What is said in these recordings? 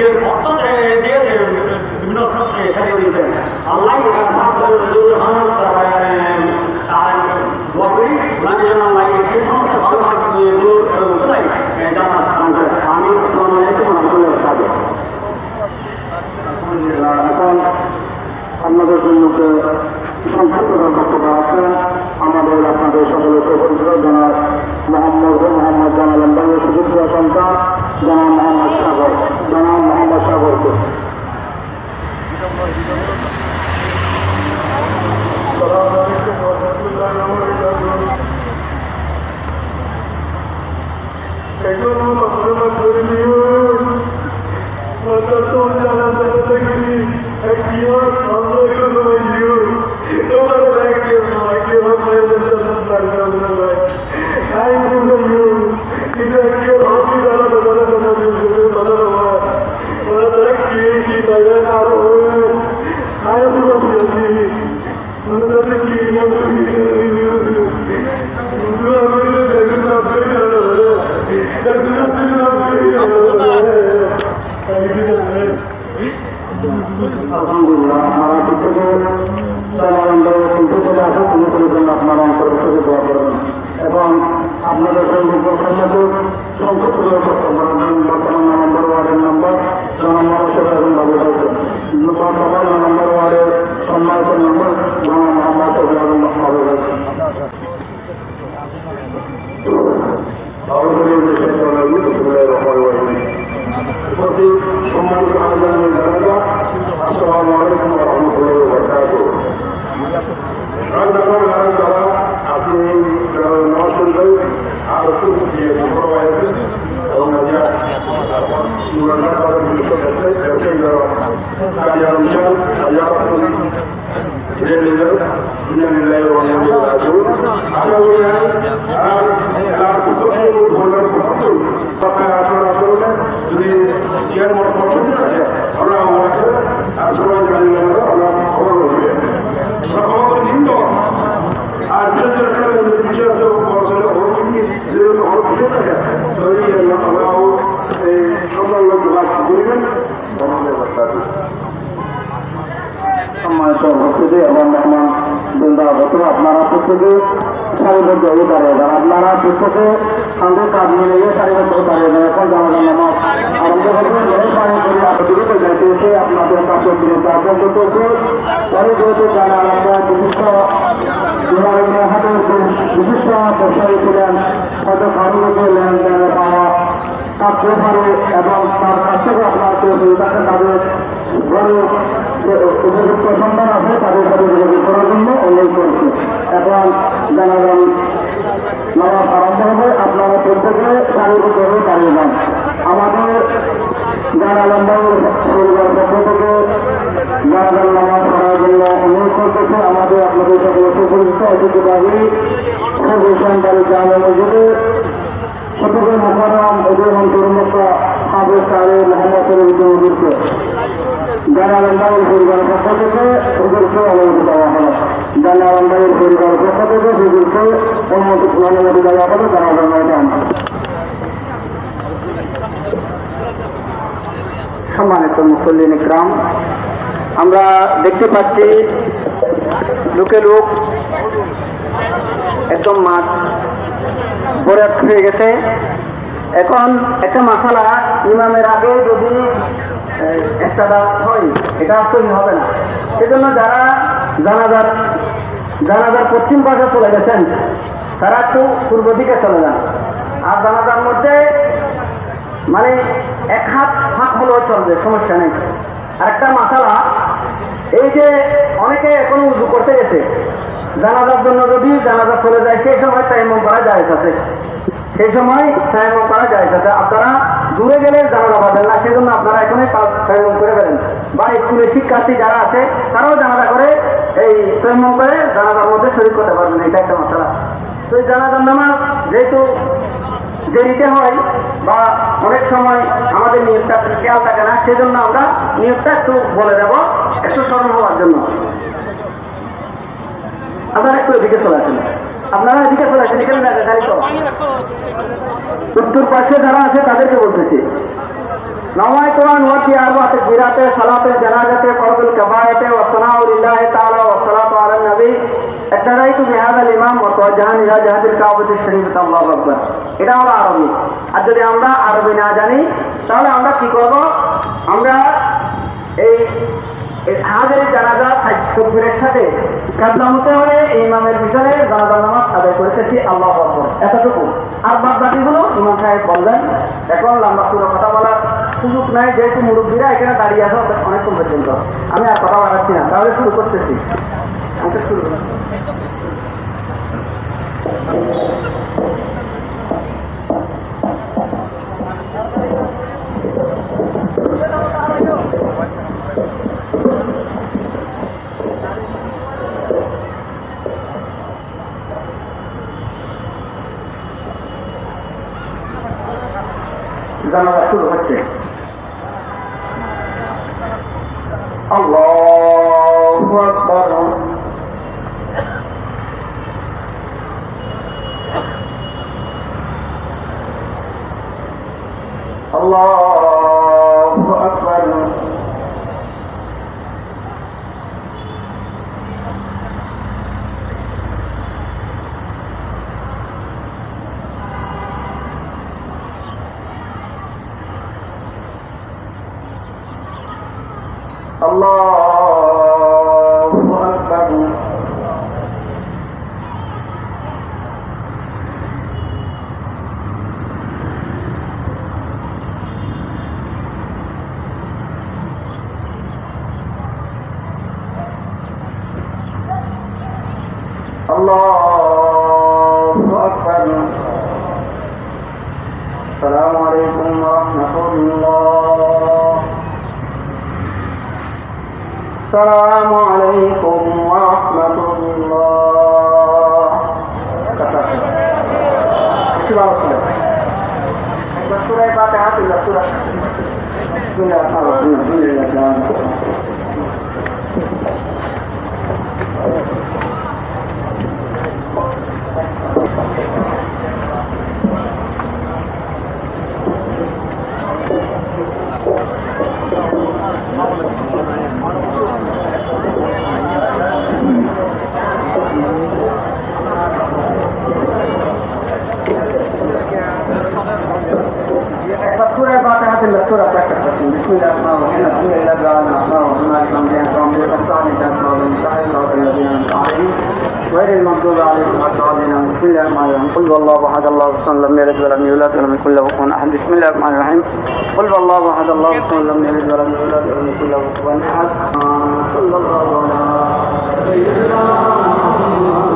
নিজের অর্থ দিয়ে বিভিন্ন ক্ষেত্রে সারিয়ে দিতেন। আল্লাহ বকরি ওনাকে যেন আল্লাহ সেই সমস্ত ভালো ভালোগুলো চলাই জানার আমি এখন আপনাদের জন্য সংক্ষিপ্ত বক্তব্য আছে আমাদের আপনাদের সকলের পরিচিত জনাব মোহাম্মদ জানালেন বাংলাদেশ সুযোগ্য সন্তান জনাব মোহাম্মদ সাগরকে আলহামদুলিল্লাহ আপনারা প্রত্যেকে আপনারা অন্তর্ভুক্ত দোয়া করবেন এবং আপনাদের সংক্ষিপ্ত বর্তমান নম্বর ওয়ার্ডের নম্বর বর্তমান নম্বর ওয়ার্ডের সম্মানিত নম্বর মোহাম্মদ উপস্থিত সম্মানিত আসসালামু আলাইকুম ওয়া রাহমাতুল্লাহি ওয়া বারাকাতুহু। আপনি নামাজ পড়বেন আর একটু এবং যদি ইয়ার মতো পছন্দ থাকে আমরা আমার কাছে সবাই জানি আমরা খবর করবে খবর করে দিন তো আর বিশেষ থাকে আমরাও এই সকল লোক করবেন সম্মানিত উপস্থিতি এবং মেহমান বৃন্দাবত আপনারা প্রত্যেকে সারিবদ্ধ হয়ে দাঁড়িয়ে যান। আপনারা প্রত্যেকে সঙ্গে কাজ মিলিয়ে সারিবদ্ধ দাঁড়িয়ে যান। এখন জানাজান নামাজ আরম্ভ করবে যাইতে এসে আপনাদের কাছে আয়োজন করতেছে। পরে যেহেতু জানা আমরা বিশিষ্ট বিশিষ্ট ব্যবসায়ী ছিলেন হয়তো কারণকে লেনদেনে পাওয়া থাকতে পারে এবং তার কাছ থেকে আপনার কেউ তাকে তাদের ঘরে উপযুক্ত সন্তান আছে তাদের সাথে যোগাযোগ করার জন্য অনুরোধ করছি। এখন জানাজান নামাজ আরম্ভ হবে। আপনারা প্রত্যেকে সারিবদ্ধভাবে দাঁড়িয়ে যান। আমাদের জানাজান পরিবার পক্ষ থেকে জানাজান নামাজ পড়ার জন্য অনুরোধ করতেছে আমাদের আপনাদের সকল সুপরিচিত ঐতিহ্যবাহী সন্তান জামে মসজিদে শতকের মোকাররম এবং তরুণতা হাফেজ সাহেব মোহাম্মদ শরীফকে জানালান্দাইয়ের পরিবারের পক্ষ থেকে হুজুরকে অনুমতি দেওয়া হলো। জানালান্দাইয়ের পরিবারের পক্ষ থেকে হুজুরকে অনুমতি দেওয়া হলো। জানালাম ময়দান সম্মানিত মুসল্লিন ইকরাম, আমরা দেখতে পাচ্ছি লোকে লোক একদম মাঠ ভরে হয়ে গেছে। এখন একটা মাসালা ইমামের আগে যদি একটা দাঁত হয় এটা তৈরি হবে না। সেজন্য যারা জানাজার পশ্চিম পাশে চলে গেছেন তারা একটু পূর্ব দিকে চলে যান। আর জানাজার মধ্যে মানে এক হাত ফাঁক হলেও চলবে, সমস্যা নেই। আর একটা মাসালা, এই যে অনেকে এখন উজু করতে গেছে জানাজার জন্য, যদি জানাজা চলে যায় সেই সময় তায়াম্মুম করা জায়েজ আছে, সেই সময় তায়াম্মুম করা জায়েজ আছে। আপনারা দূরে গেলে জানাজা পাবেন না, সেজন্য আপনারা এখনই তায়াম্মুম করে ফেলেন। বা স্কুলের শিক্ষার্থী যারা আছে তারাও জানাজা করে এই তায়াম্মুম করে জানাজার মধ্যে শরীক করতে পারবেন। এটা একটা মাসালা। তো এই জানাজার নামাজ যেহেতু দেরিতে হয় বা অনেক সময় আমাদের নিয়মটা খেয়াল থাকে না, সেজন্য আমরা নিয়মটা একটু বলে দেব একটু স্মরণ হওয়ার জন্য। আপনারা একটু এদিকে চলে আসেন, আপনারা এদিকে চলে আসেন, এখানে গাড়ি তো উত্তর পাশে যারা আছে তাদেরকে বলতেছি نويت أن أؤدي أربع تكبيرات صلاة الجنازة فرض الكفاية والثناء لله تعالى والصلاة على النبي اقتديت بهذا الإمام وتوجها إلى جهة الكعبة الشريفة الله أكبر এটা হলো আরবি আর যদি আমরা আরবি না জানি তাহলে আমরা কি করব আমরা এই হাজারের জানাজা তকবীরের সাথে কাদলামতে হলে ইমামের পিছনে জানাজার নামাজ আদায় করেছি আল্লাহু আকবার এতটুকু আর বাদ বাকিগুলো ইমাম সাহেব বললেন এখন লম্বা পুরো কথা বলার সুযোগ নাই যেহেতু মুরব্বীরা এখানে দাঁড়িয়ে আছে অনেকক্ষণ পর্যন্ত আমি আর কথা বাড়াচ্ছি না তাহলে শুরু করতেছি আমি শুরু জানাজা শুরু হচ্ছে আল্লাহু আকবার আল্লাহু আকবার Allahu Akbar Allahu Akbar Assalamualaikum warahmatullah Assalamualaikum warahmatullah. Surah Al-Fatihah adalah surah. Bismillahirrahmanirrahim. Surah Al-Fatihah adalah surah praktek. Bismillahirrahmanirrahim. غير المغضوب عليهم ولا الضالين. بسم الله الرحمن الرحيم. قل والله احد الله الصمد لم يلد ولم يولد ولم يكن له كفوا احد. بسم الله الرحمن الرحيم. قل والله احد الله الصمد لم يلد ولم يولد ولم يكن له كفوا احد. صلى الله على سيدنا محمد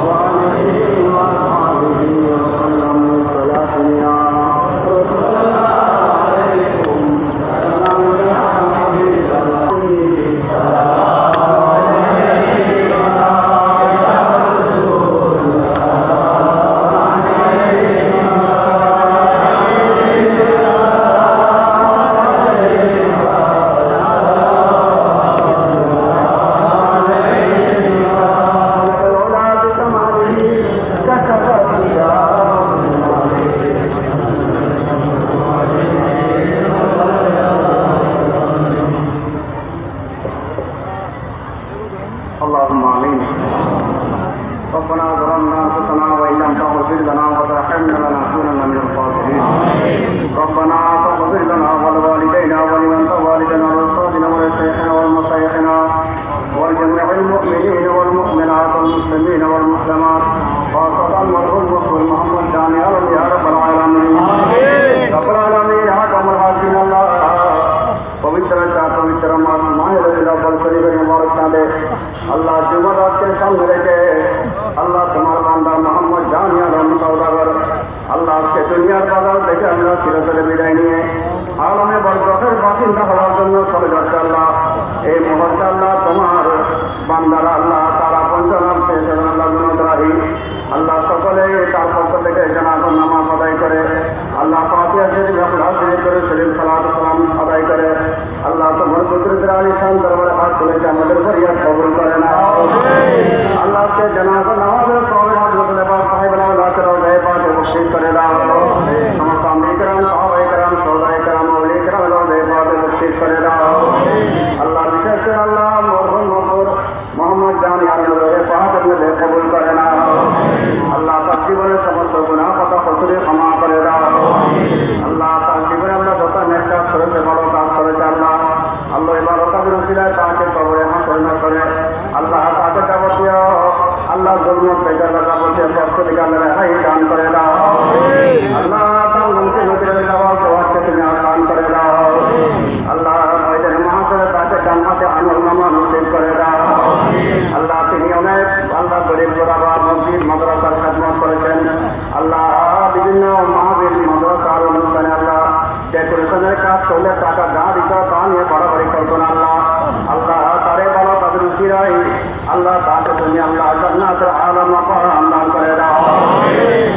وعلى اله وصحبه وسلم. صلاة يا رسول الله عليكم سلام يا حبيب الله سلام اللهم آمين. ربنا ظلمنا أنفسنا وإن لم تغفر لنا وترحمنا لنكونن من الخاسرين. ربنا فاغفر لنا ولوالدينا ولمن والدنا ولأولادنا ولشيخنا ولمشايخنا ولجميع المؤمنين والمؤمنات والمسلمين والمسلمات خاصة مرحوم رسول محمد جاني يا رب العالمين. رب العالمين حكم الحاكم الله पवित्र पवित्र अल्लाह जुमरात के सामने रखे अल्लाह तुम्हारा बांदा मोहम्मद जानिया रम सौदागर अल्लाह के दुनिया बाजार देखे अल्लाह चिरतरे विदाय निये आलमे बरकतेर बासिंदा हওয়ার জন্য চলে যাচ্ছে আল্লাহ এই মুহূর্তে আল্লাহ তোমার বান্দারা আল্লাহ তারা পঞ্চনাম পেয়েছে আল্লাহ গুণগ্রাহী আল্লাহ সকলে তার পক্ষ থেকে জানাজার নামাজ আদায় করে আল্লাহ ফাতিহা শরীফ ইখলাস করে শরীফ সালাত সালাম আদায় করে আল্লাহ তোমার কুদরতের আলিশান দরবারে হাত তুলে আমাদের ফরিয়াদ কবুল করে না আল্লাহ के जनाजा नमाज़ सवाल हज़रत पाक साहिब अल्लाह के रोज़े पाक बख्शिश करे दाओ समस्त अम्बिया करम सहाबा करम शोहदा करम औलिया करम নসিব করে দাও। আল্লাহ বিশেষ করে আল্লাহ মরহুম মোহাম্মদ জান ইয়ানুরের পাক আপনাদের কবুল করে নাও। আল্লাহ তার জীবনের সমস্ত গুনাহ কথা কসুরে ক্ষমা করে দাও। আল্লাহ তার জীবনে আমরা যত নেক কাজ করেছে ভালো কাজ করেছে আল্লাহ আল্লাহ এবার ওটাদের উসিলায় তাকে কবরে হাসিল করে আল্লাহ তাকে যাবতীয় আল্লাহ জন্মত থেকে আল্লাহ যাবতীয় কষ্ট থেকে আল্লাহ রেহাই দান করে দাও। আল্লাহ তার মনকে নদীর যাওয়া সবাইকে তুমি আসান করে দাও। আল্লাহ ওইদের মহাসরে তাকে জান্নাতে আমল নামা নসিব করে দাও। আল্লাহ তিনি অনেক আল্লাহ গরিব গোরাবা মসজিদ মাদ্রাসার খেদমত করেছেন আল্লাহ বিভিন্ন মাহবিল মাদ্রাসার অনুষ্ঠানে আল্লাহ ডেকোরেশনের কাজ করলে টাকা যা দিত তা নিয়ে বাড়াবাড়ি করতেন আল্লাহ আল্লাহ তারে ভালো তাদের উচিরাই আল্লাহ তাকে তুমি আল্লাহ জান্নাতের আলম দান করে দাও।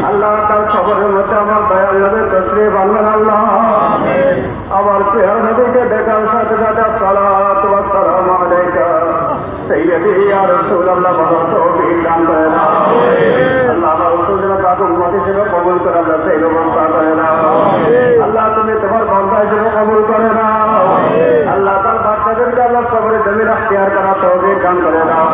আল্লাহ তার খবরের মধ্যে আমার দয়াল নবীর তসরিফ আনবেন আল্লাহ আমার প্রিয় নবীকে দেখার সাথে সাথে সালাত ওয়া সালাম আলাইকা সাইয়্যিদি ইয়া রাসূলুল্লাহ বড় তৌফিক দান করে দাও। আল্লাহ রাসূলের তাকে উম্মত হিসেবে কবুল করে আল্লাহ সেই ব্যবস্থা করে দাও। আল্লাহ তুমি তোমার বান্দা হিসেবে কবুল করে দাও। আল্লাহ তার বাচ্চাদেরকে আল্লাহ কবরে জমিন আখতিয়ার করা তৌফিক দান করে দাও।